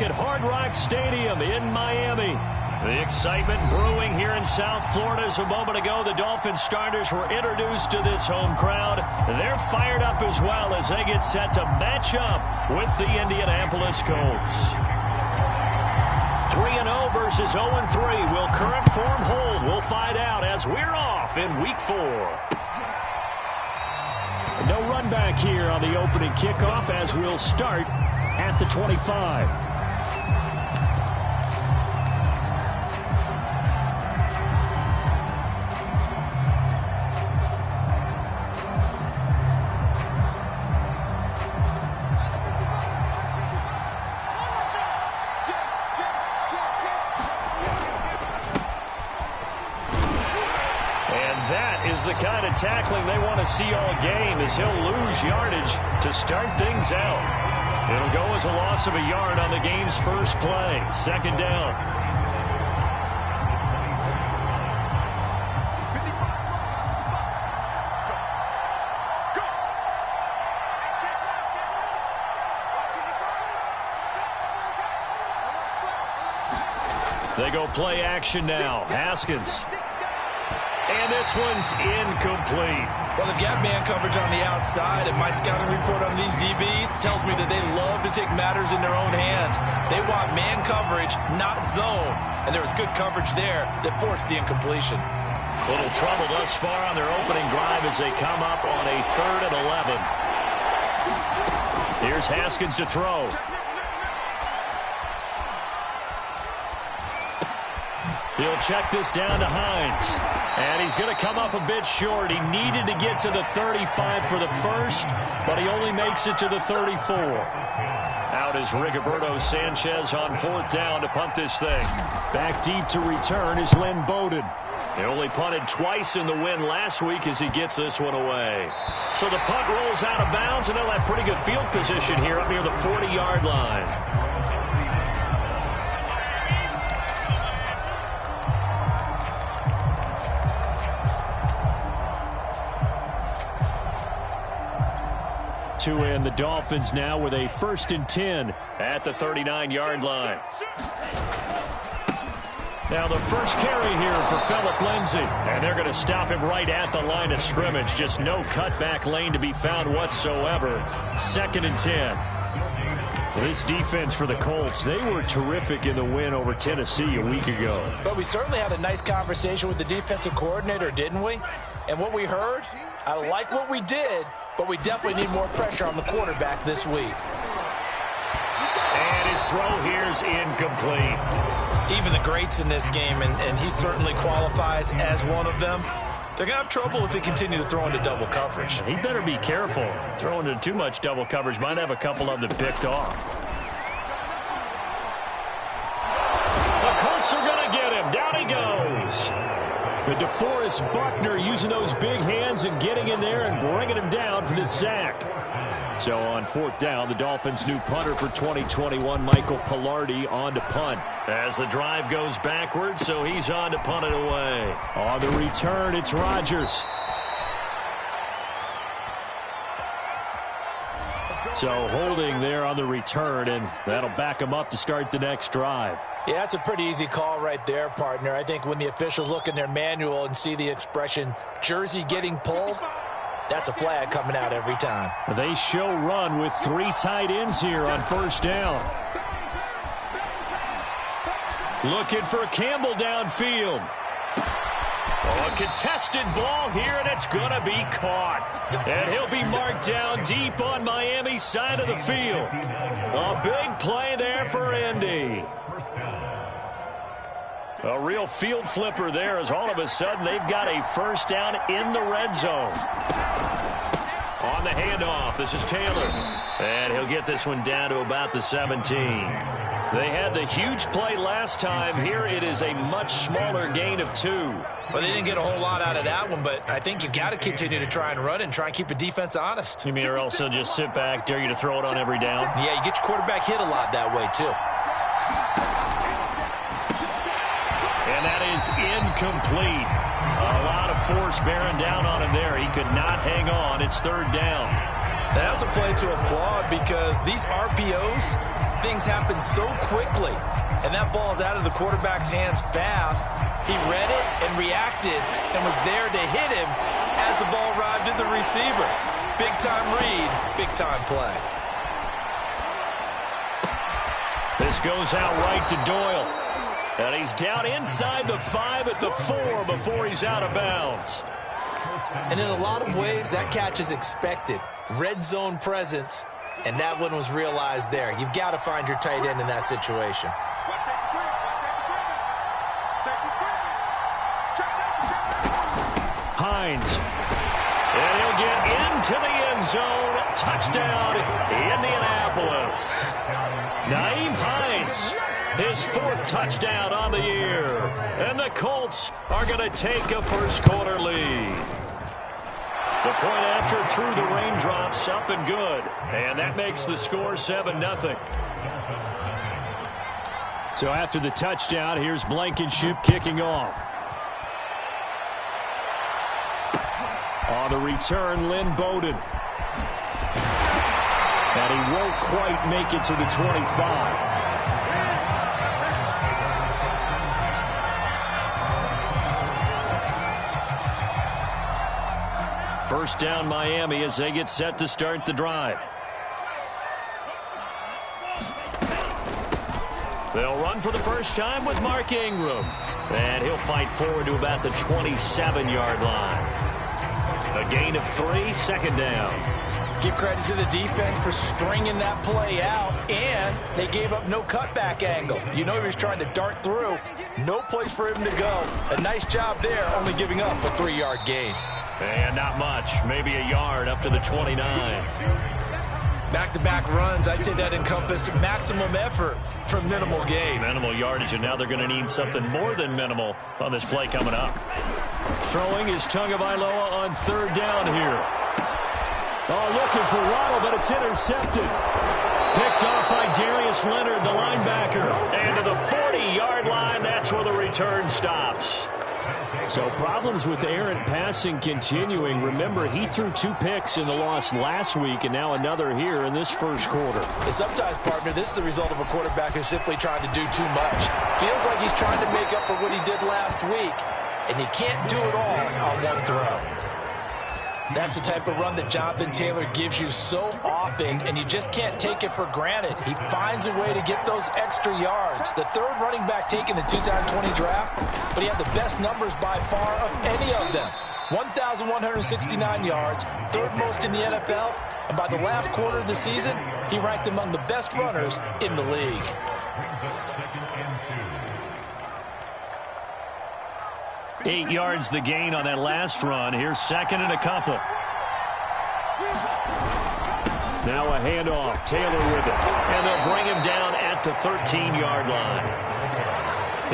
at Hard Rock Stadium in Miami. The excitement brewing here in South Florida. As a moment ago, the Dolphins starters were introduced to this home crowd. They're fired up as well as they get set to match up with the Indianapolis Colts. 3-0 versus 0-3. Will current form hold? We'll find out as we're off in Week 4. No run back here on the opening kickoff as we'll start at the 25. The kind of tackling they want to see all game as he'll lose yardage to start things out. It'll go as a loss of a yard on the game's first play. Second down. They go play action now. Haskins. And this one's incomplete. Well, they've got man coverage on the outside, and my scouting report on these DBs tells me that they love to take matters in their own hands. They want man coverage, not zone. And there was good coverage there that forced the incompletion. Little trouble thus far on their opening drive as they come up on a 3rd and 11. Here's Haskins to throw. He'll check this down to Hines. And he's going to come up a bit short. He needed to get to the 35 for the first, but he only makes it to the 34. Out is Rigoberto Sanchez on 4th down to punt this thing. Back deep to return is Lynn Bowden. They only punted twice in the win last week as he gets this one away. So the punt rolls out of bounds, and they'll have pretty good field position here up near the 40-yard line. And the Dolphins now with a 1st and 10 at the 39-yard line. Now the first carry here for Phillip Lindsay. And they're going to stop him right at the line of scrimmage. Just no cutback lane to be found whatsoever. 2nd and 10. This defense for the Colts, they were terrific in the win over Tennessee a week ago. But we certainly had a nice conversation with the defensive coordinator, didn't we? And what we heard, I like what we did, but we definitely need more pressure on the quarterback this week. And his throw here's incomplete. Even the greats in this game, and he certainly qualifies as one of them, they're going to have trouble if they continue to throw into double coverage. He better be careful. Throwing into too much double coverage might have a couple of them picked off. The Colts are going to get him. Down he goes. The DeForest Buckner using those big hands and getting in there and bringing him down for the sack. So on 4th down, the Dolphins' new punter for 2021, Michael Palardy, on to punt. As the drive goes backwards, so he's on to punt it away. On the return, it's Rodgers. So holding there on the return, and that'll back him up to start the next drive. Yeah, that's a pretty easy call right there, partner. I think when the officials look in their manual and see the expression, jersey getting pulled, that's a flag coming out every time. They show run with 3 tight ends here on 1st down. Looking for Campbell downfield. Oh, a contested ball here, and it's going to be caught. And he'll be marked down deep on Miami's side of the field. A big play there for Indy. A real field flipper there as all of a sudden they've got a 1st down in the red zone. On the handoff, this is Taylor. And he'll get this one down to about the 17. They had the huge play last time. Here it is a much smaller gain of 2. Well, they didn't get a whole lot out of that one, but I think you've got to continue to try and run and try and keep the defense honest. You mean or else they'll just sit back, dare you to throw it on every down? Yeah, you get your quarterback hit a lot that way, too. And that is incomplete. A lot of force bearing down on him there. He could not hang on. It's 3rd down. That's a play to applaud because these RPOs, things happen so quickly. And that ball's out of the quarterback's hands fast. He read it and reacted and was there to hit him as the ball arrived at the receiver. Big-time read, big-time play. This goes out right to Doyle. And he's down inside the 5 at the 4 before he's out of bounds. And in a lot of ways, that catch is expected. Red zone presence, and that one was realized there. You've got to find your tight end in that situation. Hines. And he'll get into the end zone. Touchdown, Indianapolis. Nyheim Hines, his 4th touchdown on the year. And the Colts are going to take a first-quarter lead. The point after through the raindrops, up and good. And that makes the score 7-0. So after the touchdown, here's Blankenship kicking off. On the return, Lynn Bowden. And he won't quite make it to the 25. First down, Miami, as they get set to start the drive. They'll run for the first time with Mark Ingram. And he'll fight forward to about the 27-yard line. A gain of 3, second down. Give credit to the defense for stringing that play out, and they gave up no cutback angle. You know he was trying to dart through. No place for him to go. A nice job there, only giving up a 3-yard gain. And not much, maybe a yard up to the 29. Back-to-back runs, I'd say that encompassed maximum effort for minimal gain. Minimal yardage, and now they're going to need something more than minimal on this play coming up. Throwing is Tagovailoa on 3rd down here. Oh, looking for Waddle, but it's intercepted. Picked off by Darius Leonard, the linebacker. And to the 40-yard line, that's where the return stops. So problems with errant passing continuing. Remember, he threw 2 picks in the loss last week, and now another here in this first quarter. And sometimes, partner, this is the result of a quarterback who's simply trying to do too much. Feels like he's trying to make up for what he did last week, and he can't do it all on one throw. That's the type of run that Jonathan Taylor gives you so often, and you just can't take it for granted. He finds a way to get those extra yards. The 3rd running back taken in the 2020 draft, but he had the best numbers by far of any of them. 1,169 yards, 3rd most in the NFL, and by the last quarter of the season, he ranked among the best runners in the league. Eight yards the gain on that last run. Here's 2nd and a couple. Now a handoff. Taylor with it. And they'll bring him down at the 13-yard line.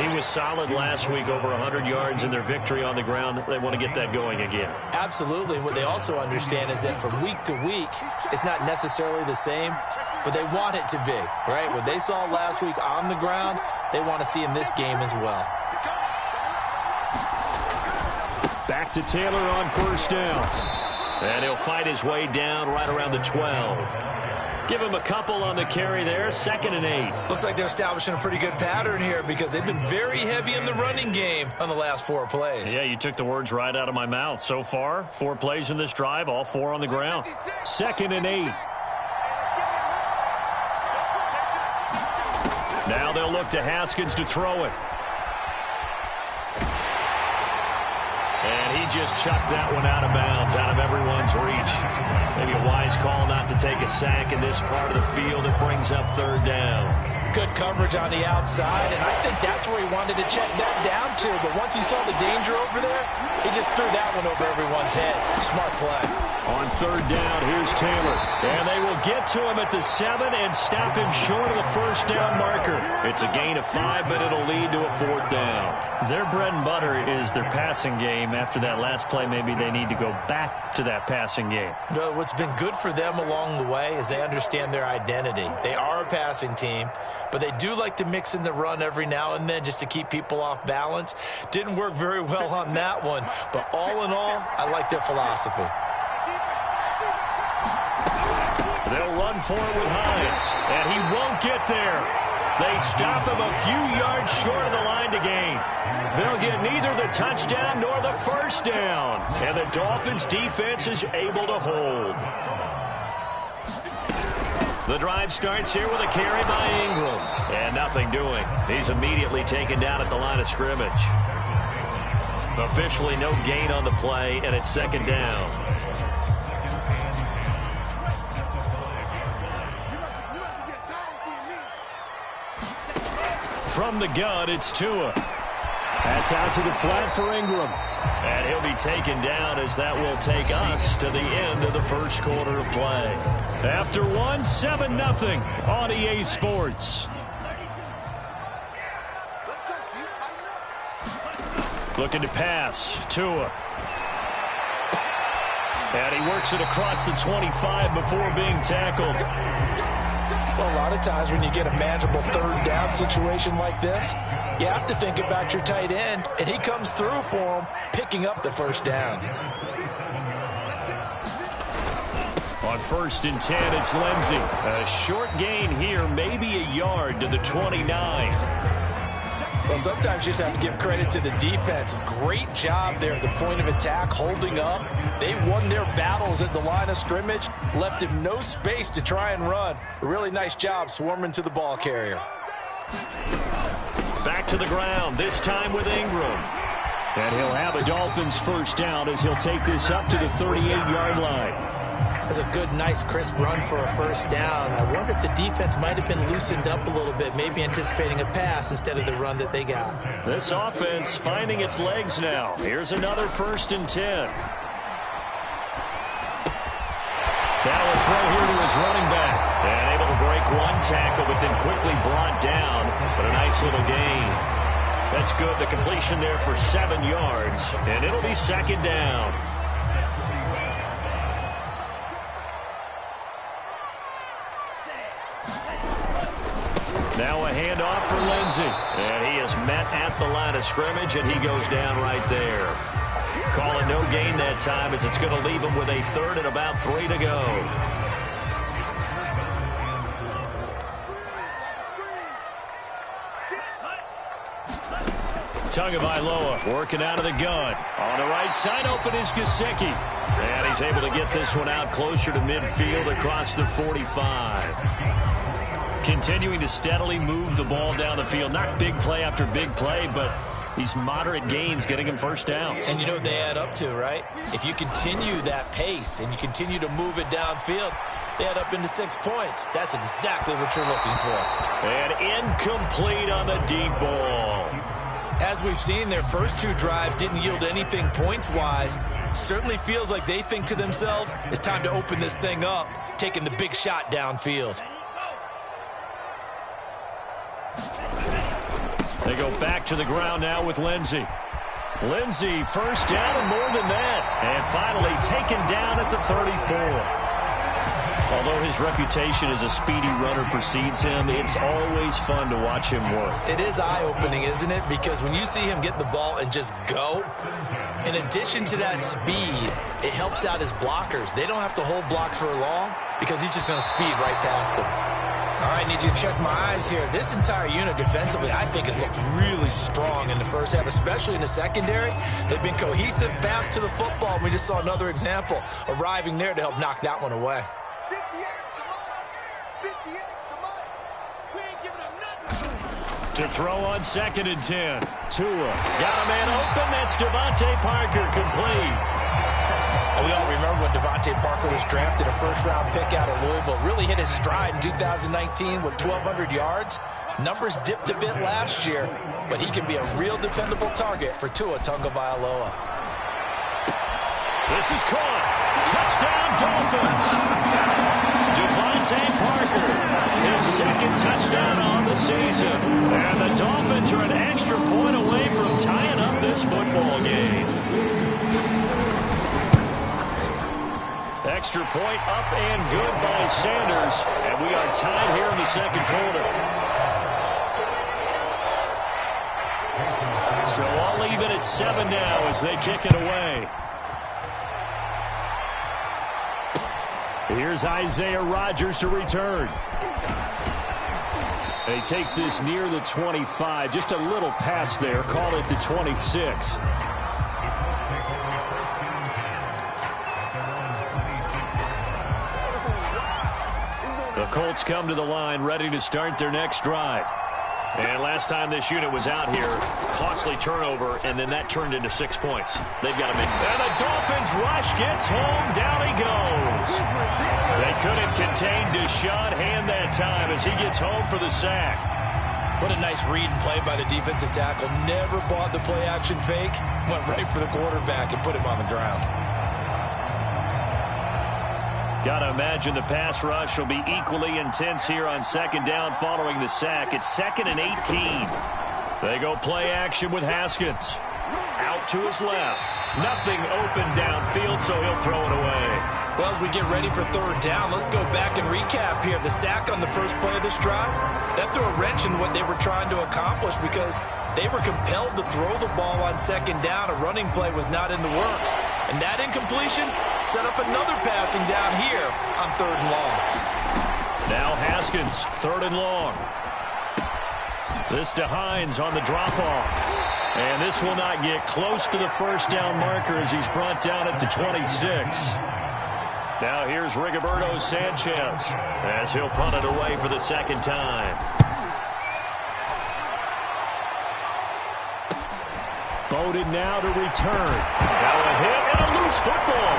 He was solid last week, over 100 yards in their victory on the ground. They want to get that going again. Absolutely. What they also understand is that from week to week, it's not necessarily the same, but they want it to be, right? What they saw last week on the ground, they want to see in this game as well. Back to Taylor on 1st down. And he'll fight his way down right around the 12. Give him a couple on the carry there. 2nd and 8. Looks like they're establishing a pretty good pattern here because they've been very heavy in the running game on the last 4 plays. Yeah, you took the words right out of my mouth. So far, 4 plays in this drive, all 4 on the ground. 2nd and 8. Now they'll look to Haskins to throw it. And he just chucked that one out of bounds, out of everyone's reach. Maybe a wise call not to take a sack in this part of the field. It brings up 3rd down. Good coverage on the outside, and I think that's where he wanted to check that down to. But once he saw the danger over there, he just threw that one over everyone's head. Smart play. On 3rd down, here's Taylor. And they will get to him at the 7 and stop him short of the 1st down marker. It's a gain of 5, but it'll lead to a 4th down. Their bread and butter is their passing game. After that last play, maybe they need to go back to that passing game. Well, what's been good for them along the way is they understand their identity. They are a passing team, but they do like to mix in the run every now and then just to keep people off balance. Didn't work very well on that one, but all in all, I like their philosophy. They'll run for it with Hines, and he won't get there. They stop him a few yards short of the line to gain. They'll get neither the touchdown nor the first down, and the Dolphins' defense is able to hold. The drive starts here with a carry by Ingram, and nothing doing. He's immediately taken down at the line of scrimmage. Officially no gain on the play, and it's second down. From the gun, it's Tua. That's out to the flat for Ingram. And he'll be taken down as that will take us to the end of the first quarter of play. After 7-0 on EA Sports. Looking to pass. Tua. And he works it across the 25 before being tackled. Well, a lot of times when you get a manageable third down situation like this, you have to think about your tight end, and he comes through for him, picking up the first down. On 1st and 10, it's Lindsey. A short gain here, maybe a yard to the 29. Well, sometimes you just have to give credit to the defense. Great job there at the point of attack, holding up. They won their battles at the line of scrimmage, left him no space to try and run. A really nice job swarming to the ball carrier. Back to the ground, this time with Ingram. And he'll have a Dolphins first down as he'll take this up to the 38-yard line. That's a good, nice, crisp run for a first down. I wonder if the defense might have been loosened up a little bit, maybe anticipating a pass instead of the run that they got. This offense finding its legs now. Here's another 1st and 10. Now a throw here to his running back. And able to break one tackle, but then quickly brought down. But a nice little gain. That's good. The completion there for 7 yards. And it'll be second down. Now a handoff for Lindsey. And he is met at the line of scrimmage, and he goes down right there. Calling no gain that time as it's going to leave him with a 3rd and about 3 to go. Tagovailoa working out of the gun. On the right side, open is Gesicki. And he's able to get this one out closer to midfield across the 45. Continuing to steadily move the ball down the field. Not big play after big play, but these moderate gains getting him first downs. And you know what they add up to, right? If you continue that pace and you continue to move it downfield, they add up into 6 points. That's exactly what you're looking for. And incomplete on the deep ball. As we've seen, their first 2 drives didn't yield anything points-wise. Certainly feels like they think to themselves, it's time to open this thing up, taking the big shot downfield. They go back to the ground now with Lindsey. Lindsey first down and more than that. And finally taken down at the 34. Although his reputation as a speedy runner precedes him, it's always fun to watch him work. It is eye-opening, isn't it? Because when you see him get the ball and just go, in addition to that speed, it helps out his blockers. They don't have to hold blocks for long because he's just going to speed right past them. All right, need you to check my eyes here. This entire unit defensively, I think, has looked really strong in the first half, especially in the secondary. They've been cohesive, fast to the football. We just saw another example arriving there to help knock that one away. To throw on 2nd and 10. Tua got a man open. That's Devontae Parker complete. We all remember when Devontae Parker was drafted, a first-round pick out of Louisville. Really hit his stride in 2019 with 1,200 yards. Numbers dipped a bit last year, but he can be a real dependable target for Tua Tagovailoa. This is caught. Touchdown, Dolphins. Devontae Parker, his 2nd touchdown on the season. And the Dolphins are an extra point away from tying up this football game. Extra point up and good by Sanders. And we are tied here in the 2nd quarter. So I'll leave it at 7 now as they kick it away. Here's Isaiah Rodgers to return. And he takes this near the 25. Just a little pass there. Call it the 26. The Colts come to the line ready to start their next drive. And last time this unit was out here, costly turnover, and then that turned into 6 points. They've got to make. And the Dolphins rush gets home. Down he goes. They couldn't contain Deshaun Hand that time as he gets home for the sack. What a nice read and play by the defensive tackle. Never bought the play-action fake. Went right for the quarterback and put him on the ground. Got to imagine the pass rush will be equally intense here on second down following the sack. It's 2nd and 18. They go play action with Haskins. Out to his left. Nothing open downfield, so he'll throw it away. Well, as we get ready for third down, let's go back and recap here. The sack on the first play of this drive, that threw a wrench in what they were trying to accomplish because they were compelled to throw the ball on second down. A running play was not in the works. And that incompletion set up another passing down here on 3rd and long. Now Haskins, 3rd and long. This to Hines on the drop-off. And this will not get close to the first down marker as he's brought down at the 26. Now here's Rigoberto Sanchez as he'll punt it away for the second time. Bowden now to return. Now a hit and a loose football.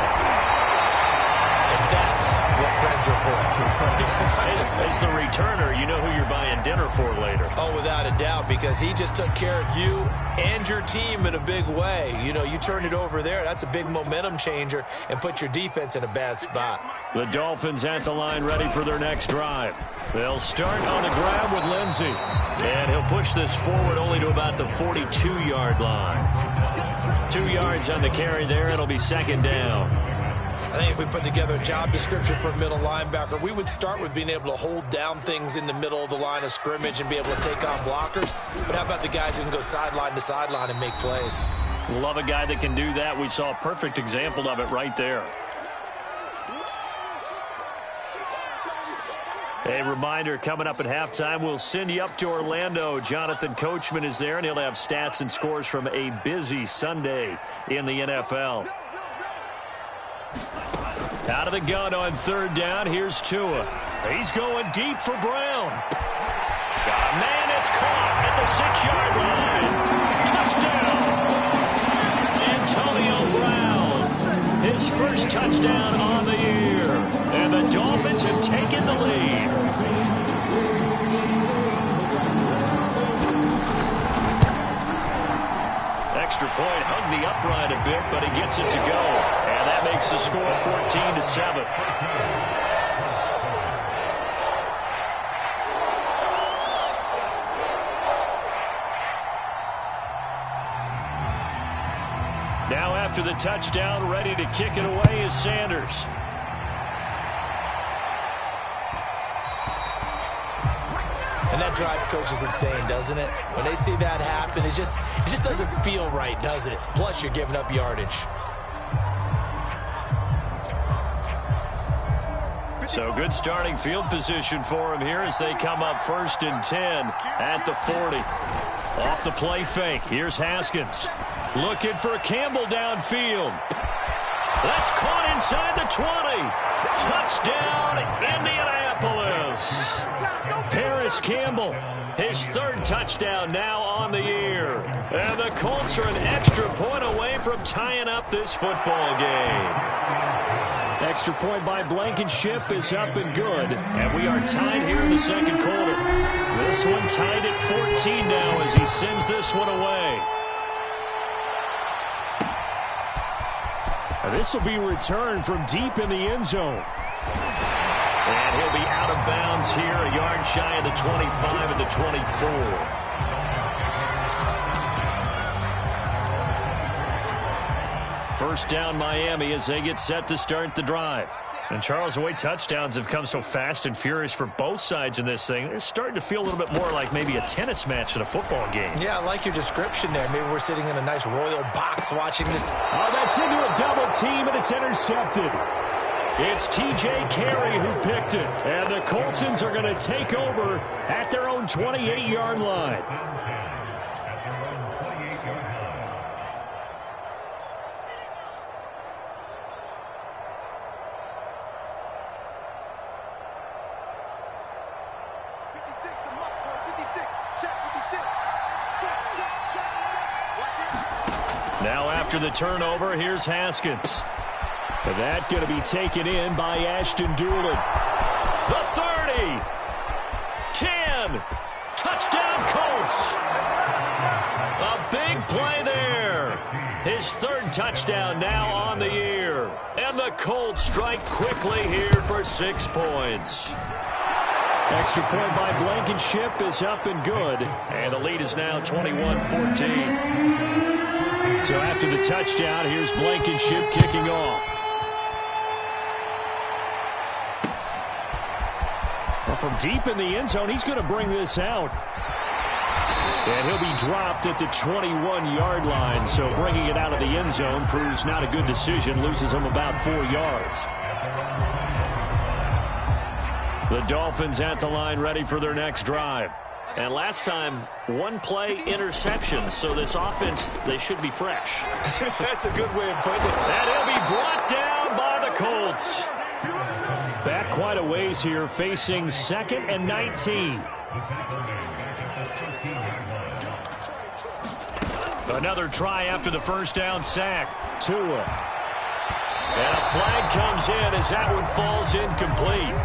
And that's what friends are for. As the returner, you know who you're buying dinner for later. Oh, without a doubt, because he just took care of you and your team in a big way. You know, you turn it over there, that's a big momentum changer and put your defense in a bad spot. The Dolphins at the line ready for their next drive. They'll start on the ground with Lindsey. And he'll push this forward only to about the 42-yard line. 2 yards on the carry there. It'll be second down. I think if we put together a job description for a middle linebacker, we would start with being able to hold down things in the middle of the line of scrimmage and be able to take on blockers. But how about the guys who can go sideline to sideline and make plays? Love a guy that can do that. We saw a perfect example of it right there. A reminder, coming up at halftime, we'll send you up to Orlando. Jonathan Coachman is there, and he'll have stats and scores from a busy Sunday in the NFL. Out of the gun on 3rd down, here's Tua. He's going deep for Brown. Man, it's caught at the 6-yard line. Touchdown. Antonio Brown. His first touchdown on the year. And the Dolphins have taken the lead. Extra point hung the upright a bit, but he gets it to go. And that makes the score 14-7. Now after the touchdown, ready to kick it away is Sanders. And that drives coaches insane, doesn't it? When they see that happen, it just doesn't feel right, does it? Plus, you're giving up yardage. So good starting field position for him here as they come up 1st and 10 at the 40. Off the play fake. Here's Haskins. Looking for Campbell downfield. That's caught inside the 20. Touchdown, Indianapolis. Paris Campbell, his 3rd touchdown now on the year. And the Colts are an extra point away from tying up this football game. Extra point by Blankenship is up and good. And we are tied here in the second quarter. This one tied at 14 now as he sends this one away. This will be returned from deep in the end zone. And he'll be out of bounds here, a yard shy of the 25 and the 24. First down Miami as they get set to start the drive. And Charles, the way touchdowns have come so fast and furious for both sides in this thing, it's starting to feel a little bit more like maybe a tennis match than a football game. Yeah, I like your description there. Maybe we're sitting in a nice royal box watching this. Oh, that's into a double team, and it's intercepted. It's T.J. Carey who picked it. And the Coltsons are going to take over at their own 28-yard line. Now after the turnover, here's Haskins. That going to be taken in by Ashton Doolin. The 30. 10. Touchdown Colts. A big play there. His third touchdown now on the year. And the Colts strike quickly here for 6 points. Extra point by Blankenship is up and good. And the lead is now 21-14. So after the touchdown, here's Blankenship kicking off. Well, from deep in the end zone, he's going to bring this out. And he'll be dropped at the 21-yard line. So bringing it out of the end zone proves not a good decision. Loses him about 4 yards. The Dolphins at the line ready for their next drive. And last time, 1 play interception. So this offense, they should be fresh. That's a good way of putting it. And he'll be brought down by the Colts. Back quite a ways here, facing 2nd and 19. Another try after the first down sack. Tua. And a flag comes in as that one falls incomplete.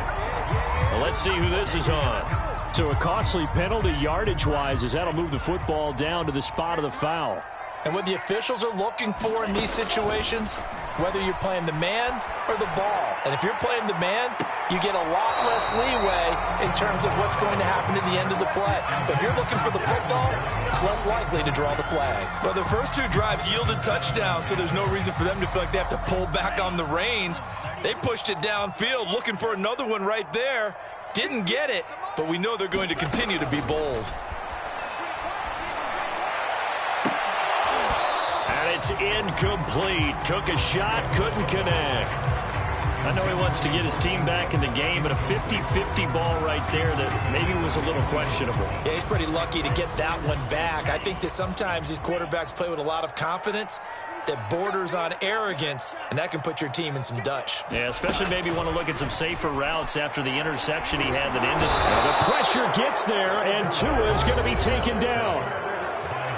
Well, let's see who this is on. So a costly penalty yardage-wise as that'll move the football down to the spot of the foul. And what the officials are looking for in these situations, whether you're playing the man or the ball. And if you're playing the man, you get a lot less leeway in terms of what's going to happen at the end of the play. But if you're looking for the football, it's less likely to draw the flag. Well, the first 2 drives yielded touchdowns, so there's no reason for them to feel like they have to pull back on the reins. They pushed it downfield, looking for another one right there. Didn't get it, but we know they're going to continue to be bold. And it's incomplete. Took a shot, couldn't connect. I know he wants to get his team back in the game, but a 50-50 ball right there that maybe was a little questionable. Yeah, he's pretty lucky to get that one back. I think that sometimes these quarterbacks play with a lot of confidence that borders on arrogance, and that can put your team in some Dutch. Yeah, especially maybe want to look at some safer routes after the interception he had that ended. The pressure gets there, and Tua is going to be taken down.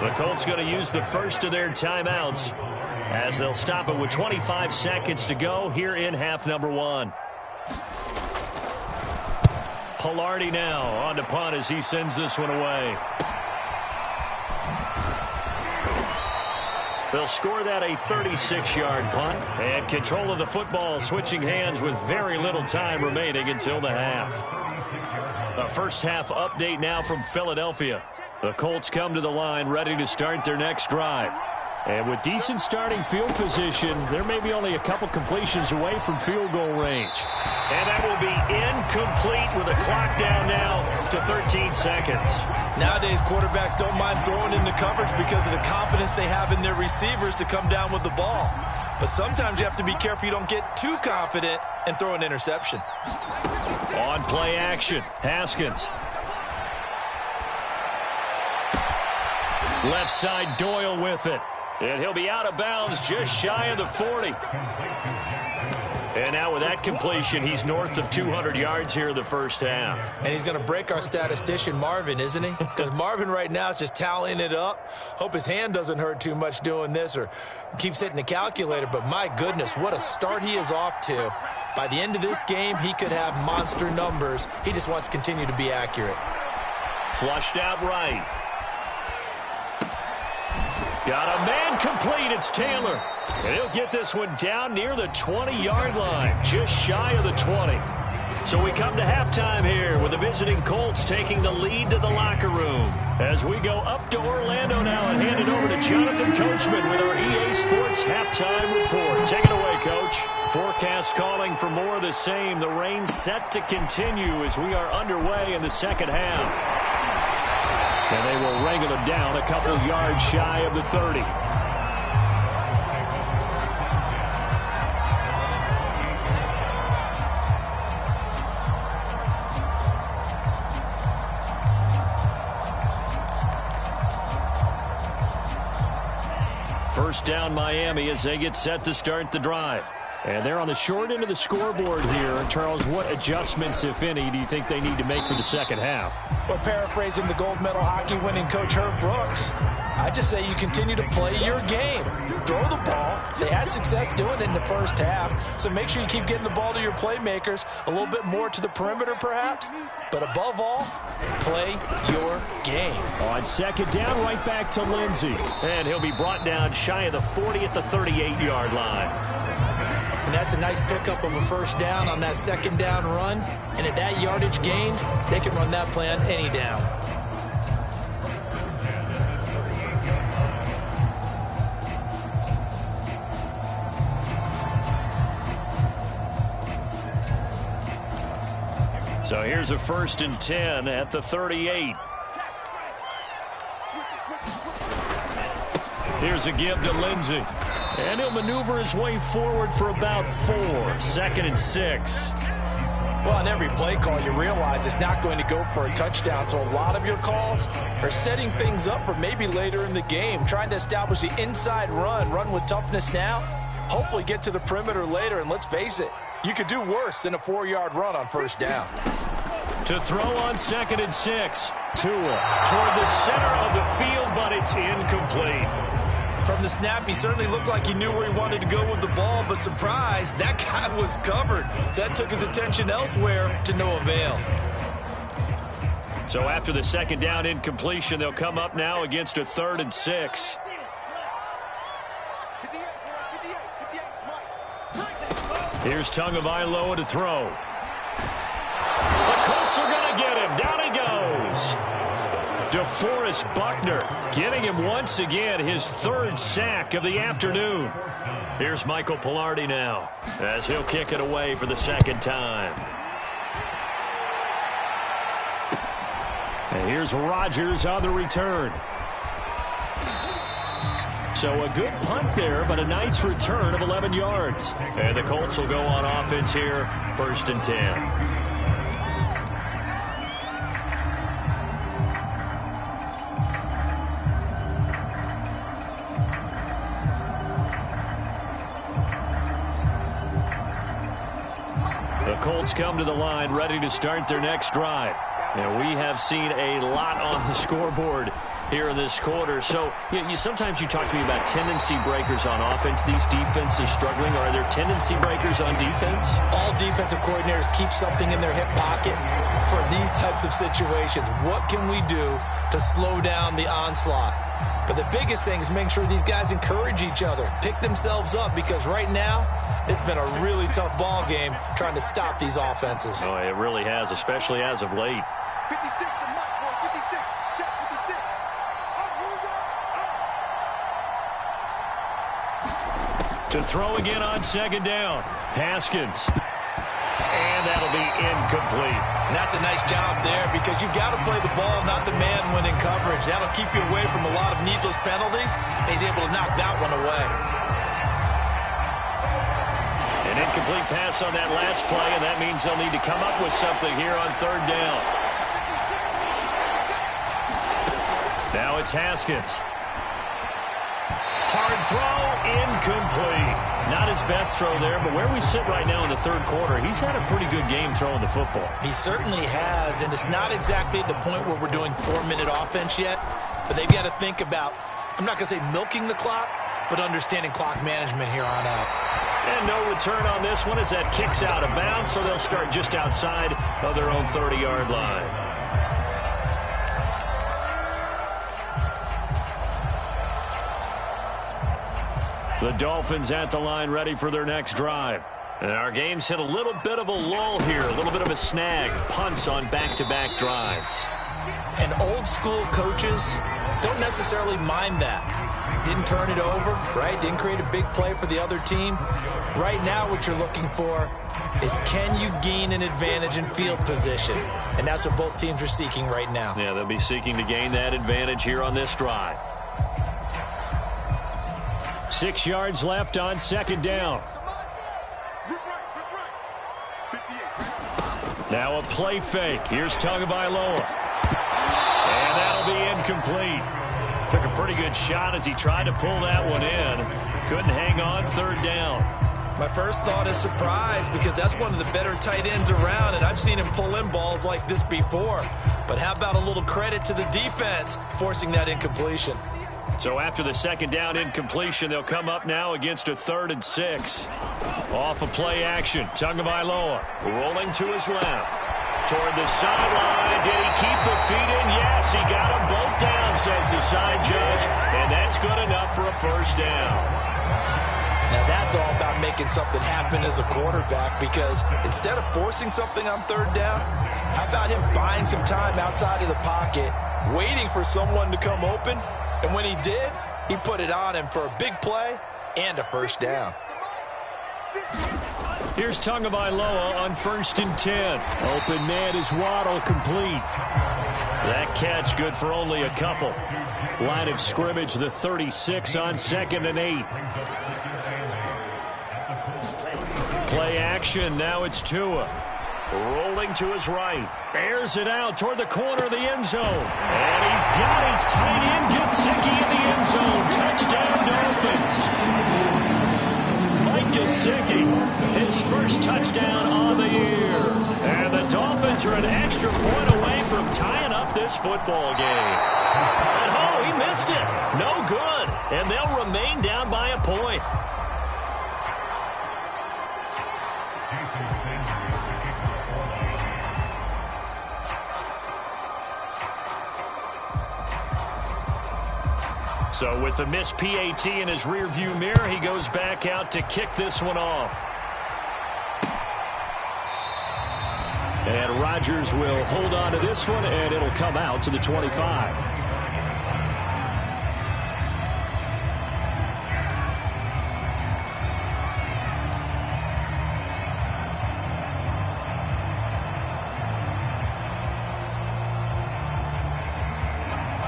The Colts going to use the first of their timeouts as they'll stop it with 25 seconds to go here in half number 1. Pilardi now on to punt as he sends this one away. They'll score that a 36-yard punt. And control of the football, switching hands with very little time remaining until the half. A first-half update now from Philadelphia. The Colts come to the line ready to start their next drive. And with decent starting field position, there may be only a couple completions away from field goal range. And that will be incomplete with a clock down now to 13 seconds. Nowadays, quarterbacks don't mind throwing into coverage because of the confidence they have in their receivers to come down with the ball. But sometimes you have to be careful you don't get too confident and throw an interception. On play action, Haskins. Left side, Doyle with it. And he'll be out of bounds just shy of the 40. And now with that completion, he's north of 200 yards here in the first half. And he's going to break our statistician, Marvin, isn't he? Because Marvin right now is just tallying it up. Hope his hand doesn't hurt too much doing this or keeps hitting the calculator. But my goodness, what a start he is off to. By the end of this game, he could have monster numbers. He just wants to continue to be accurate. Flushed out right. Got a man complete. It's Taylor. And he'll get this one down near the 20-yard line, just shy of the 20. So we come to halftime here with the visiting Colts taking the lead to the locker room. As we go up to Orlando now and hand it over to Jonathan Coachman with our EA Sports halftime report. Take it away, Coach. Forecast calling for more of the same. The rain set to continue as we are underway in the second half. And they will wrangle it down a couple yards shy of the 30. First down Miami as they get set to start the drive. And they're on the short end of the scoreboard here. And Charles, what adjustments, if any, do you think they need to make for the second half? Well, paraphrasing the gold medal hockey winning coach Herb Brooks, I just say you continue to play your game. Throw the ball. They had success doing it in the first half. So make sure you keep getting the ball to your playmakers, a little bit more to the perimeter perhaps. But above all, play your game. On second down, right back to Lindsey. And he'll be brought down shy of the 40 at the 38-yard line. And that's a nice pickup of a first down on that second down run. And at that yardage gained, they can run that play on any down. So here's a 1st and 10 at the 38. Here's a give to Lindsey. And he'll maneuver his way forward for about 4. 2nd and 6. Well, on every play call, you realize it's not going to go for a touchdown. So a lot of your calls are setting things up for maybe later in the game, trying to establish the inside run with toughness now, hopefully get to the perimeter later. And let's face it, you could do worse than a 4-yard run on first down. To throw on 2nd and 6. Tua toward the center of the field, but it's incomplete. From the snap, he certainly looked like he knew where he wanted to go with the ball, but surprise, that guy was covered. So that took his attention elsewhere to no avail. So after the second down incompletion, they'll come up now against a 3rd and 6. Here's Tagovailoa to throw. The Colts are going to get him. Down he goes. DeForest Buckner getting him once again, his 3rd sack of the afternoon. Here's Michael Pilardi now as he'll kick it away for the 2nd time. And here's Rodgers on the return. So a good punt there, but a nice return of 11 yards. And the Colts will go on offense here, 1st and 10. Colts come to the line ready to start their next drive. And we have seen a lot on the scoreboard here in this quarter. So sometimes you talk to me about tendency breakers on offense. These defenses struggling. Are there tendency breakers on defense? All defensive coordinators keep something in their hip pocket for these types of situations. What can we do to slow down the onslaught? But the biggest thing is making sure these guys encourage each other, pick themselves up, because right now it's been a really tough ball game trying to stop these offenses. Oh, it really has, especially as of late. 56 to Mike, boy, 56. Check 56. To throw again on 2nd down. Haskins. And that'll be incomplete. And that's a nice job there, because you've got to play the ball, not the man when in coverage. That'll keep you away from a lot of needless penalties, and he's able to knock that one away. An incomplete pass on that last play, and that means they'll need to come up with something here on 3rd down. Now it's Haskins. Hard throw, incomplete. Not his best throw there, but where we sit right now in the 3rd quarter, he's had a pretty good game throwing the football. He certainly has, and it's not exactly at the point where we're doing 4-minute offense yet, but they've got to think about, I'm not going to say milking the clock, but understanding clock management here on out. And no return on this one as that kicks out of bounds, so they'll start just outside of their own 30-yard line. The Dolphins at the line ready for their next drive. And our game's hit a little bit of a lull here, a little bit of a snag. Punts on back-to-back drives. And old school coaches don't necessarily mind that. Didn't turn it over, right? Didn't create a big play for the other team. Right now what you're looking for is, can you gain an advantage in field position? And that's what both teams are seeking right now. Yeah, they'll be seeking to gain that advantage here on this drive. 6 yards left on 2nd down. Now a play fake. Here's Tagovailoa. And that'll be incomplete. Took a pretty good shot as he tried to pull that one in. Couldn't hang on third down. My first thought is surprise because that's one of the better tight ends around, and I've seen him pull in balls like this before. But how about a little credit to the defense forcing that incompletion? So after the second down incompletion, they'll come up now against a 3rd and 6. Off of play action, Tagovailoa rolling to his left. Toward the sideline. Did he keep the feet in? Yes, he got them both down, says the side judge. And that's good enough for a first down. Now that's all about making something happen as a quarterback, because instead of forcing something on third down, how about him buying some time outside of the pocket, waiting for someone to come open, and when he did, he put it on him for a big play and a first down. Here's Tagovailoa on 1st and 10. Open man is Waddle, complete. That catch good for only a couple. Line of scrimmage, the 36 on 2nd and 8. Play action, now it's Tua. Rolling to his right. Airs it out toward the corner of the end zone. And he's got his tight end, Gesicki, in the end zone. Touchdown, Dolphins. Mike Gesicki, his first touchdown on the year. And the Dolphins are an extra point away from tying up this football game. And oh, he missed it. No good. And they'll remain down by a point. So with the missed PAT in his rearview mirror, he goes back out to kick this one off. And Rodgers will hold on to this one, and it'll come out to the 25.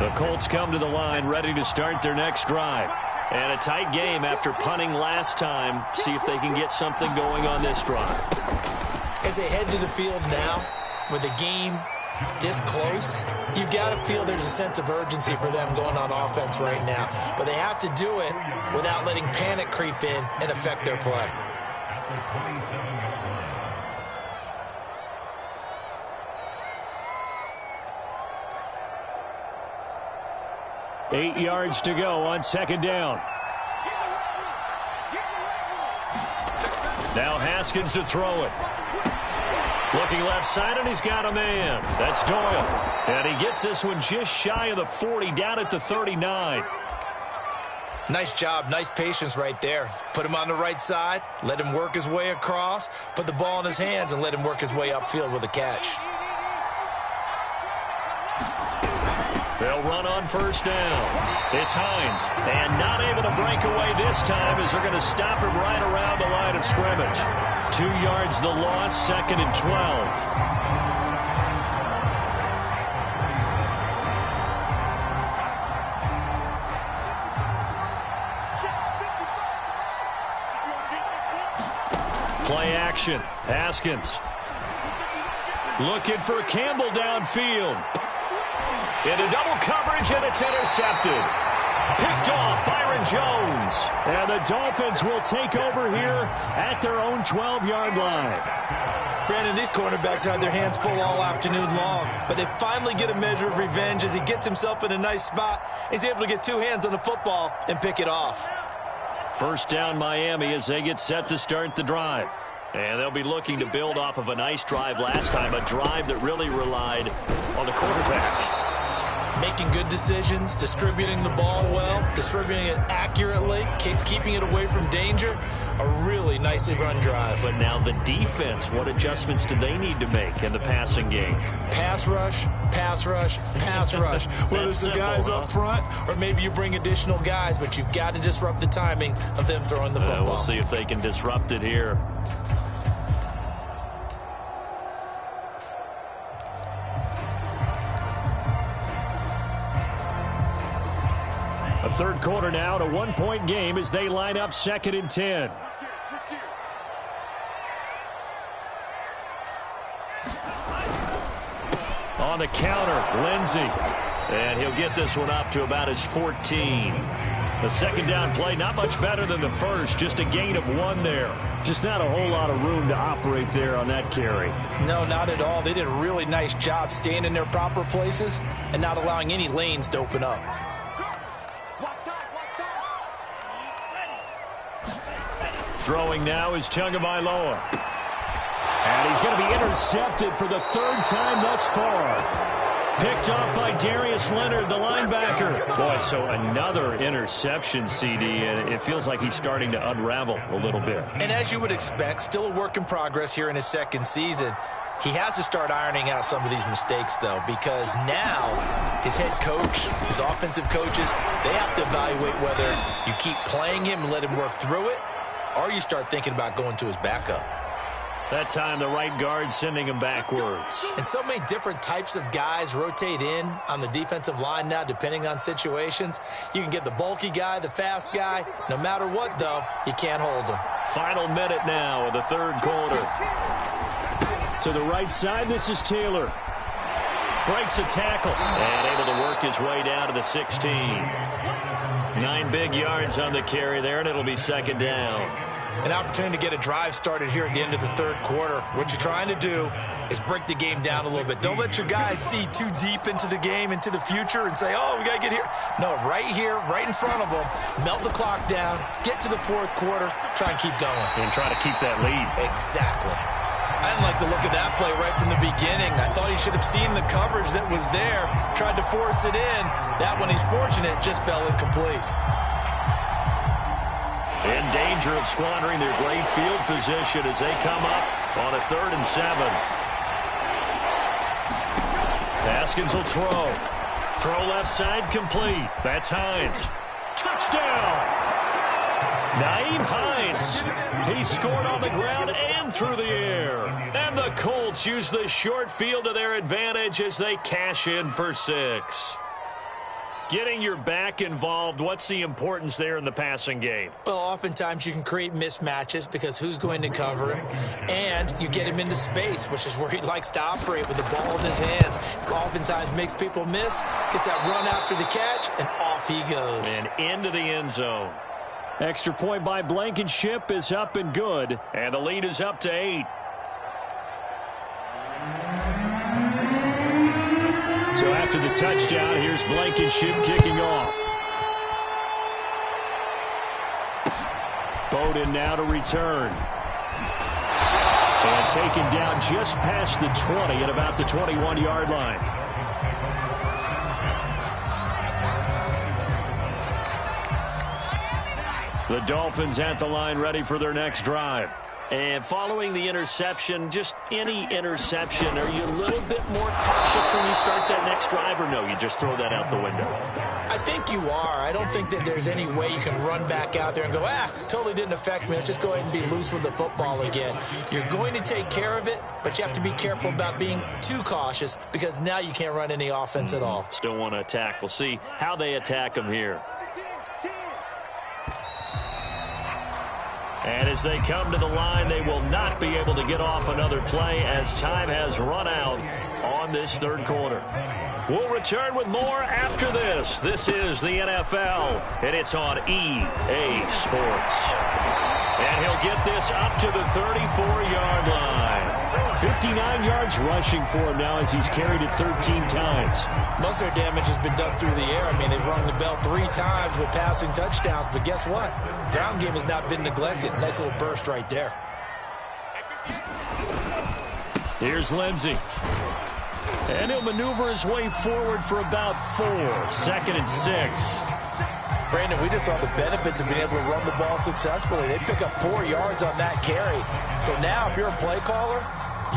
The Colts come to the line ready to start their next drive. And a tight game after punting last time. See if they can get something going on this drive. As they head to the field now, with the game this close, you've got to feel there's a sense of urgency for them going on offense right now. But they have to do it without letting panic creep in and affect their play. 8 yards to go on 2nd down. Now Haskins to throw it. Looking left side, and he's got a man. That's Doyle. And he gets this one just shy of the 40, down at the 39. Nice job, nice patience right there. Put him on the right side, let him work his way across, put the ball in his hands, and let him work his way upfield with a catch. They'll run on 1st down. It's Hines, and not able to break away this time as they're going to stop him right around the line of scrimmage. 2 yards the loss, 2nd and 12. Play action. Haskins. Looking for Campbell downfield. Into double coverage, and it's intercepted. Picked off Byron Jones. And the Dolphins will take over here at their own 12-yard line. Brandon, these cornerbacks had their hands full all afternoon long, but they finally get a measure of revenge as he gets himself in a nice spot. He's able to get 2 hands on the football and pick it off. 1st down Miami as they get set to start the drive. And they'll be looking to build off of a nice drive last time, a drive that really relied on the quarterback. Making good decisions, distributing the ball well, distributing it accurately, keeping it away from danger. A really nicely run drive. But now the defense, what adjustments do they need to make in the passing game? Pass rush, pass rush, pass rush. Whether it's the guys up front or maybe you bring additional guys, but you've got to disrupt the timing of them throwing the football. We'll see if they can disrupt it here. A 3rd quarter now, to 1-point game as they line up 2nd and 10. On the counter, Lindsey. And he'll get this one up to about his 14. The second down play, not much better than the first, just a gain of 1 there. Just not a whole lot of room to operate there on that carry. No, not at all. They did a really nice job staying in their proper places and not allowing any lanes to open up. Throwing now is Tagovailoa. And he's going to be intercepted for the 3rd time thus far. Picked off by Darius Leonard, the linebacker. Boy, so another interception, CD, and it feels like he's starting to unravel a little bit. And as you would expect, still a work in progress here in his 2nd season. He has to start ironing out some of these mistakes, though, because now his head coach, his offensive coaches, they have to evaluate whether you keep playing him and let him work through it, or you start thinking about going to his backup. That time, the right guard sending him backwards. And so many different types of guys rotate in on the defensive line now, depending on situations. You can get the bulky guy, the fast guy. No matter what, though, you can't hold him. Final minute now of the 3rd quarter. To the right side, this is Taylor. Breaks a tackle and able to work his way down to the 16. 9 big yards on the carry there, and it'll be 2nd down. An opportunity to get a drive started here at the end of the 3rd quarter. What you're trying to do is break the game down a little bit. Don't let your guys see too deep into the game, into the future, and say, oh, we got to get here. No, right here, right in front of them, melt the clock down, get to the 4th quarter, try and keep going. And try to keep that lead. Exactly. I didn't like the look of that play right from the beginning. I thought he should have seen the coverage that was there, tried to force it in. That one, he's fortunate, just fell incomplete. In danger of squandering their great field position as they come up on a 3rd and 7. Haskins will throw. Throw left side complete. That's Hines. Touchdown! Nyheim Hines. He scored on the ground and through the air. And the Colts use the short field to their advantage as they cash in for 6. Getting your back involved, what's the importance there in the passing game? Well, oftentimes you can create mismatches because who's going to cover him, and you get him into space, which is where he likes to operate with the ball in his hands. Oftentimes makes people miss, gets that run after the catch, and off he goes. And into the end zone. Extra point by Blankenship is up and good, and the lead is up to 8. So after the touchdown, here's Blankenship kicking off. Bowden now to return. And taken down just past the 20 at about the 21-yard line. The Dolphins at the line ready for their next drive. And following the interception, just any interception, are you a little bit more cautious when you start that next drive, or no, you just throw that out the window? I think you are. I don't think that there's any way you can run back out there and go, totally didn't affect me. Let's just go ahead and be loose with the football again. You're going to take care of it, but you have to be careful about being too cautious because now you can't run any offense at all. Still want to attack. We'll see how they attack them here. And as they come to the line, they will not be able to get off another play as time has run out on this 3rd quarter. We'll return with more after this. This is the NFL, and it's on EA Sports. And he'll get this up to the 34-yard line. 59 yards rushing for him now as he's carried it 13 times. Most of their damage has been done through the air. I mean, they've rung the bell 3 times with passing touchdowns, but guess what? Ground game has not been neglected. Nice little burst right there. Here's Lindsey. And he'll maneuver his way forward for about 4. 2nd and 6. Brandon, we just saw the benefits of being able to run the ball successfully. They pick up 4 yards on that carry. So now, if you're a play caller,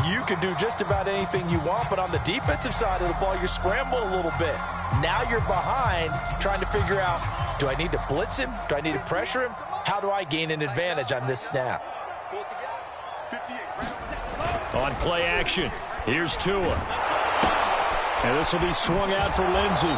you can do just about anything you want, but on the defensive side of the ball, you scramble a little bit. Now you're behind trying to figure out, do I need to blitz him? Do I need to pressure him? How do I gain an advantage on this snap? On play action, here's Tua. And this will be swung out for Lindsey.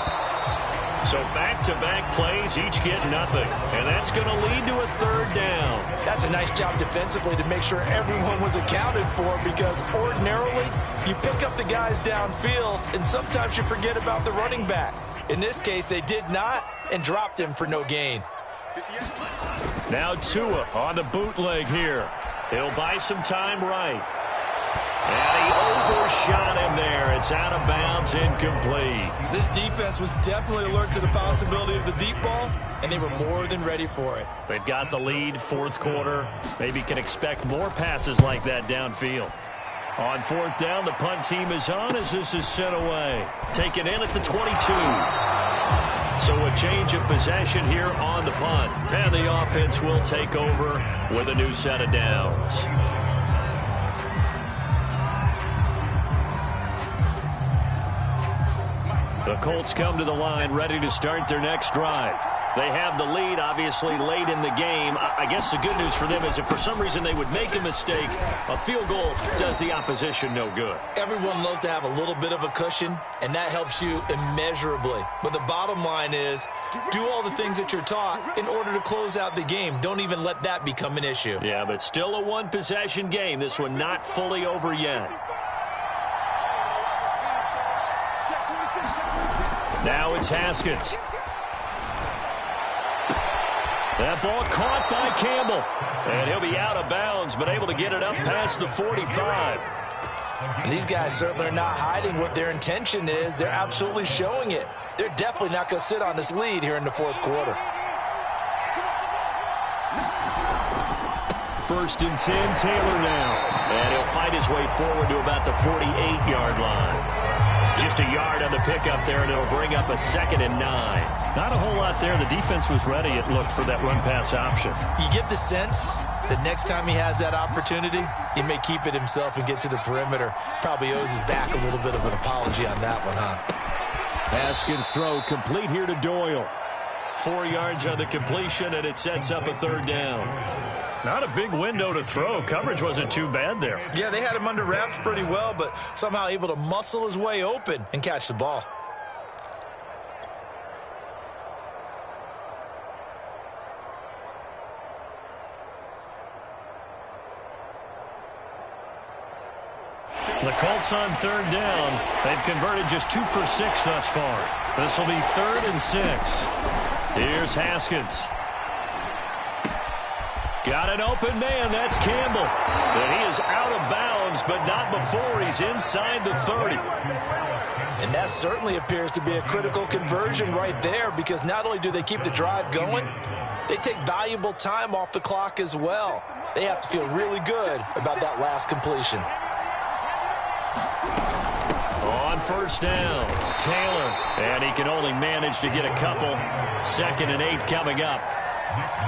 So back-to-back plays, each get nothing. And that's going to lead to a third down. That's a nice job defensively to make sure everyone was accounted for, because ordinarily you pick up the guys downfield and sometimes you forget about the running back. In this case, they did not and dropped him for no gain. Now Tua on the bootleg here. He'll buy some time right. And he overshot him there. It's out of bounds, incomplete. This defense was definitely alert to the possibility of the deep ball, and they were more than ready for it. They've got the lead, fourth quarter. Maybe can expect more passes like that downfield. On fourth down, the punt team is on as this is sent away. Taken in at the 22. So a change of possession here on the punt. And the offense will take over with a new set of downs. The Colts come to the line ready to start their next drive. They have the lead, obviously, late in the game. I guess the good news for them is if for some reason they would make a mistake, a field goal does the opposition no good. Everyone loves to have a little bit of a cushion, and that helps you immeasurably. But the bottom line is, do all the things that you're taught in order to close out the game. Don't even let that become an issue. Yeah, but still a one-possession game. This one not fully over yet. Now it's Haskins. That ball caught by Campbell. And he'll be out of bounds, but able to get it up past the 45. These guys certainly are not hiding what their intention is. They're absolutely showing it. They're definitely not going to sit on this lead here in the fourth quarter. First and 10, Taylor now. And he'll fight his way forward to about the 48-yard line. Just a yard on the pickup there, and it'll bring up a 2nd and 9. Not a whole lot there. The defense was ready, it looked, for that run-pass option. You get the sense that next time he has that opportunity, he may keep it himself and get to the perimeter. Probably owes his back a little bit of an apology on that one, huh? Haskins' throw complete here to Doyle. 4 yards on the completion, and it sets up a third down. Not a big window to throw. Coverage wasn't too bad there. Yeah, they had him under wraps pretty well, but somehow able to muscle his way open and catch the ball. The Colts on third down. They've converted just 2 for 6 thus far. This will be 3rd and 6. Here's Haskins. Got an open man. That's Campbell. And he is out of bounds, but not before he's inside the 30. And that certainly appears to be a critical conversion right there, because not only do they keep the drive going, they take valuable time off the clock as well. They have to feel really good about that last completion. On first down, Taylor. And he can only manage to get a couple. 2nd and 8 coming up.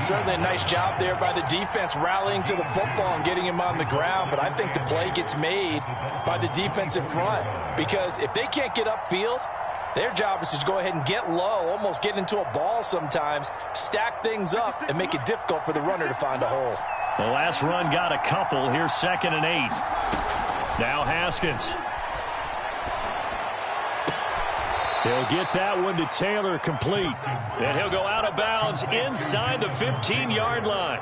Certainly a nice job there by the defense rallying to the football and getting him on the ground, but I think the play gets made by the defensive front, because if they can't get upfield, their job is to go ahead and get low, almost get into a ball sometimes, stack things up, and make it difficult for the runner to find a hole. The last run got a couple. Here's 2nd and 8. Now Haskins. He'll get that one to Taylor complete. And he'll go out of bounds inside the 15-yard line.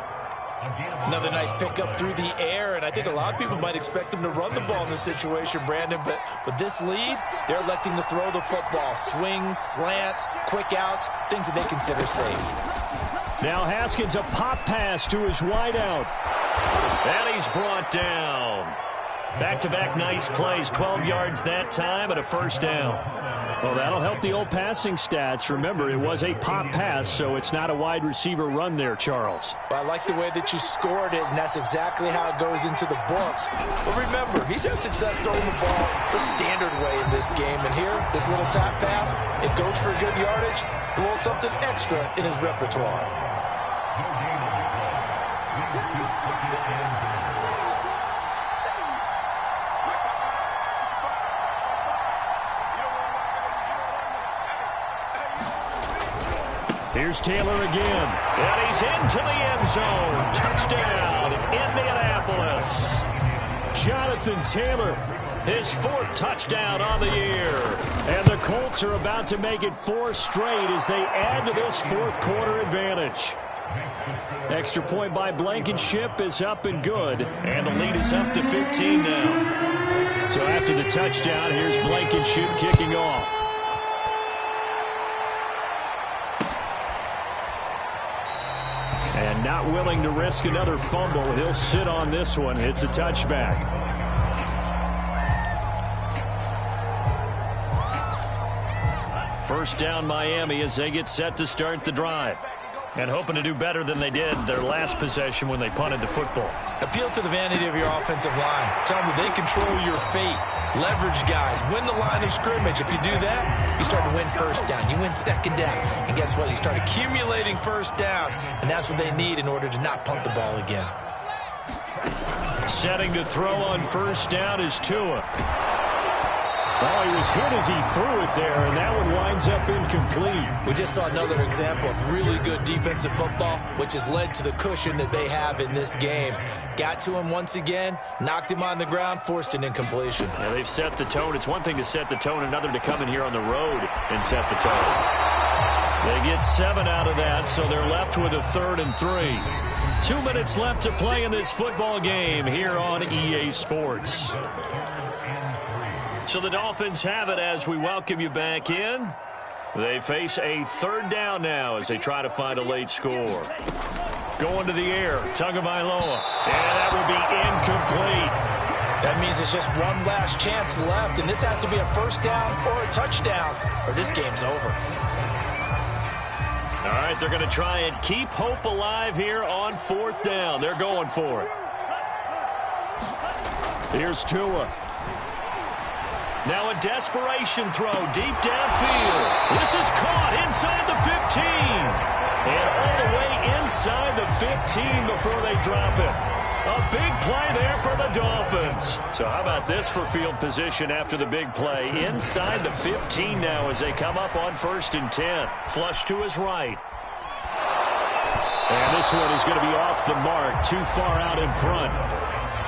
Another nice pickup through the air, and I think a lot of people might expect them to run the ball in this situation, Brandon, but with this lead, they're electing to throw the football. Swings, slants, quick outs, things that they consider safe. Now Haskins, a pop pass to his wideout. And he's brought down. Back-to-back nice plays, 12 yards that time and a first down. Well, that'll help the old passing stats. Remember, it was a pop pass, so it's not a wide receiver run there, Charles. Well, I like the way that you scored it, and that's exactly how it goes into the books. But remember, he's had success throwing the ball the standard way in this game. And here, this little top pass, it goes for good yardage, a little something extra in his repertoire. Here's Taylor again. And he's into the end zone. Touchdown, Indianapolis. Jonathan Taylor His 4th touchdown on the year. And the Colts are about to make it 4 straight as they add to this 4th quarter advantage. Extra point by Blankenship is up and good. And the lead is up to 15 now. So after the touchdown, here's Blankenship kicking off. And not willing to risk another fumble. He'll sit on this one. It's a touchback. First down Miami as they get set to start the drive. And hoping to do better than they did their last possession when they punted the football. Appeal to the vanity of your offensive line. Tell them they control your fate. Leverage guys. Win the line of scrimmage. If you do that, you start to win first down. You win second down. And guess what? You start accumulating first downs. And that's what they need in order to not punt the ball again. Setting to throw on first down is Tua. Oh, he was hit as he threw it there, and that one winds up incomplete. We just saw another example of really good defensive football, which has led to the cushion that they have in this game. Got to him once again, knocked him on the ground, forced an incompletion. Yeah, they've set the tone. It's one thing to set the tone, another to come in here on the road and set the tone. They get 7 out of that, so they're left with a 3rd and 3. 2 minutes left to play in this football game here on EA Sports. So the Dolphins have it as we welcome you back in. They face a 3rd down now as they try to find a late score. Going to the air, Tagovailoa, and that will be incomplete. That means it's just one last chance left, and this has to be a first down or a touchdown, or this game's over. All right, they're going to try and keep hope alive here on 4th down. They're going for it. Here's Tua. Now a desperation throw deep downfield. This is caught inside the 15. And all the way inside the 15 before they drop it. A big play there for the Dolphins. So how about this for field position after the big play? Inside the 15 now as they come up on 1st and 10. Flush to his right. And this one is going to be off the mark. Too far out in front.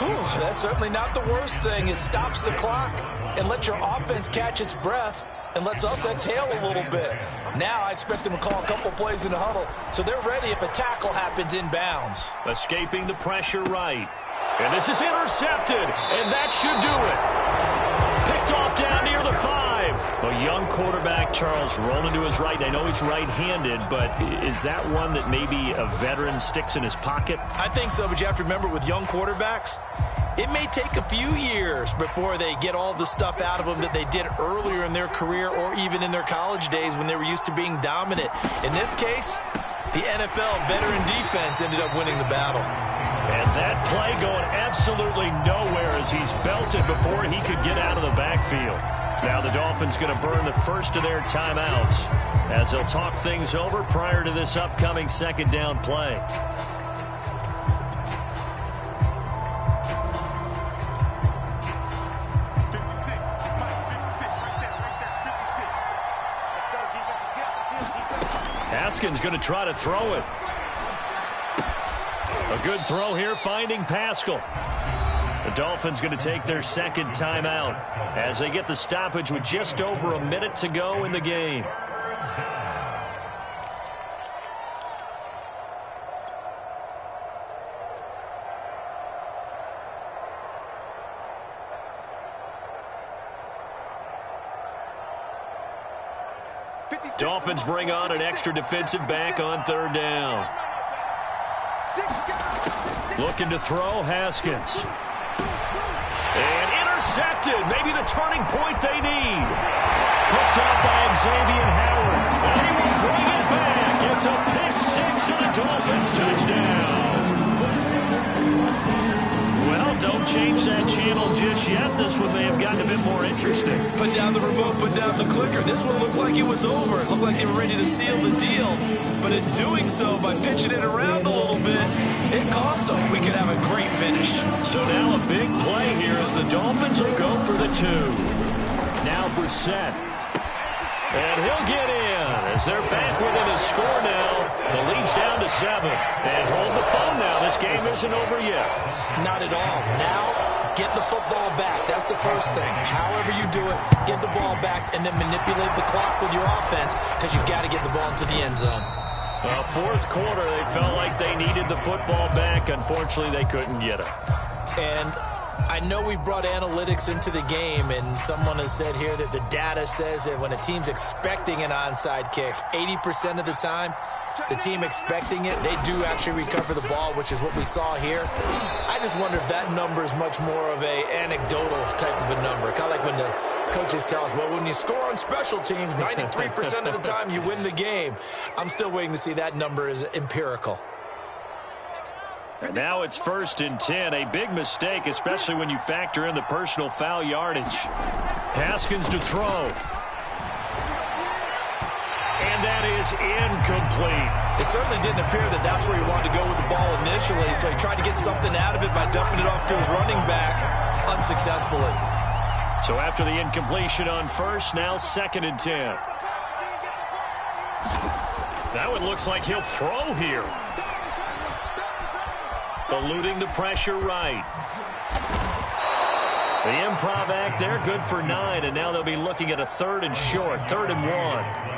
Whew, that's certainly not the worst thing. It stops the clock and lets your offense catch its breath and lets us exhale a little bit. Now I expect them to call a couple plays in the huddle, so they're ready if a tackle happens inbounds. Escaping the pressure right. And this is intercepted, and that should do it. Picked off down near the 5. A young quarterback, Charles, rolling to his right. I know he's right-handed, but is that one that maybe a veteran sticks in his pocket? I think so, but you have to remember with young quarterbacks, it may take a few years before they get all the stuff out of them that they did earlier in their career or even in their college days when they were used to being dominant. In this case, the NFL veteran defense ended up winning the battle. And that play going absolutely nowhere as he's belted before he could get out of the backfield. Now the Dolphins going to burn the first of their timeouts as they'll talk things over prior to this upcoming 2nd down play. Haskins going to try to throw it. A good throw here, finding Pascal. The Dolphins going to take their 2nd timeout as they get the stoppage with just over a minute to go in the game. Dolphins bring on an extra defensive back on 3rd down. Looking to throw, Haskins. And intercepted. Maybe the turning point they need. Picked up by Xavier Howard. And he will bring it back. It's a pick 6 and a Dolphins touchdown. Well, don't change that channel just yet. This one may have gotten a bit more interesting. Put down the remote, put down the clicker. This one looked like it was over. It looked like they were ready to seal the deal. But in doing so, by pitching it around a little bit, it cost them. We could have a great finish. So now a big play here as the Dolphins will go for the 2. Now Brissett. And he'll get in as they're back within a score now. The lead's down to 7. And hold the phone now. This game isn't over yet. Not at all. Now Get the football back. That's the first thing. However you do it, get the ball back and then manipulate the clock with your offense because you've got to get the ball into the end zone. Well, fourth quarter, they felt like they needed the football back. Unfortunately, they couldn't get it. And I know we brought analytics into the game, and someone has said here that the data says that when a team's expecting an onside kick, 80% of the time, the team expecting it, they do actually recover the ball, which is what we saw here. I just wonder if that number is much more of a anecdotal type of a number. Kind of like when the coaches tell us, well, when you score on special teams, 93% of the time you win the game. I'm still waiting to see that number is empirical. And now it's 1st and 10. A big mistake, especially when you factor in the personal foul yardage. Haskins to throw. And that is incomplete. It certainly didn't appear that that's where he wanted to go with the ball initially, so he tried to get something out of it by dumping it off to his running back unsuccessfully. So after the incompletion on first, now 2nd and 10. Now it looks like he'll throw here. Eluding the pressure right. The improv act there, good for 9, and now they'll be looking at a 3rd and short, 3rd and 1.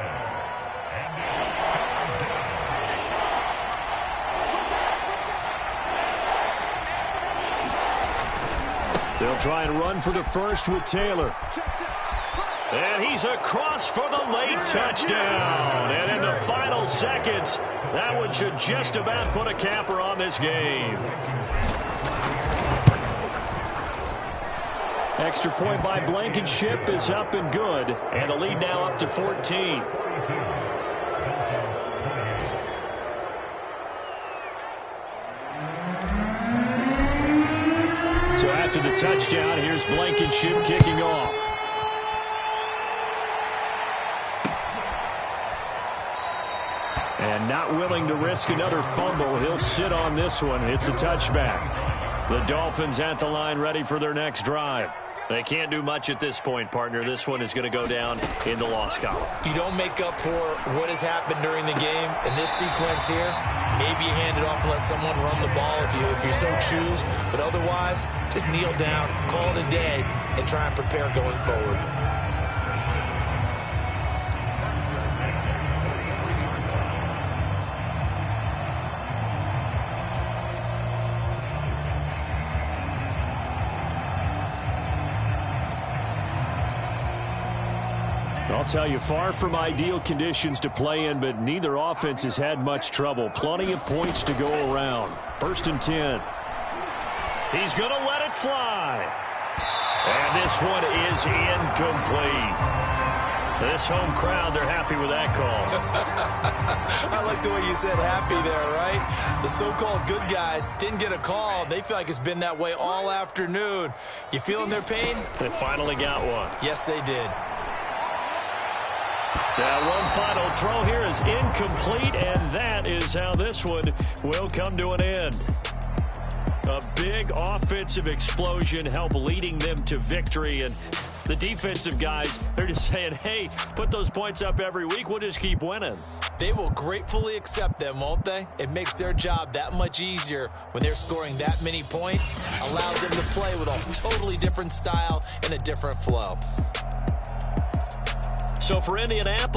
They'll try and run for the first with Taylor. And he's across for the late touchdown. And in the final seconds, that one should just about put a capper on this game. Extra point by Blankenship is up and good. And the lead now up to 14. So after the touchdown, here's Blankenship kicking off. And not willing to risk another fumble. He'll sit on this one. It's a touchback. The Dolphins at the line ready for their next drive. They can't do much at this point, partner. This one is going to go down in the loss column. You don't make up for what has happened during the game. In this sequence here, maybe you hand it off and let someone run the ball if you so choose. But otherwise, just kneel down, call it a day, and try and prepare going forward. I'll tell you, far from ideal conditions to play in, but neither offense has had much trouble. Plenty of points to go around. 1st and 10. He's going to let it fly. And this one is incomplete. This home crowd, they're happy with that call. I like the way you said happy there, right? The so-called good guys didn't get a call. They feel like it's been that way all afternoon. You feeling their pain? They finally got one. Yes, they did. Now one final throw here is incomplete, and that is how this one will come to an end. A big offensive explosion helped leading them to victory, and the defensive guys, they're just saying, hey, put those points up every week, we'll just keep winning. They will gratefully accept them, won't they? It makes their job that much easier when they're scoring that many points, allows them to play with a totally different style and a different flow. So for Indianapolis,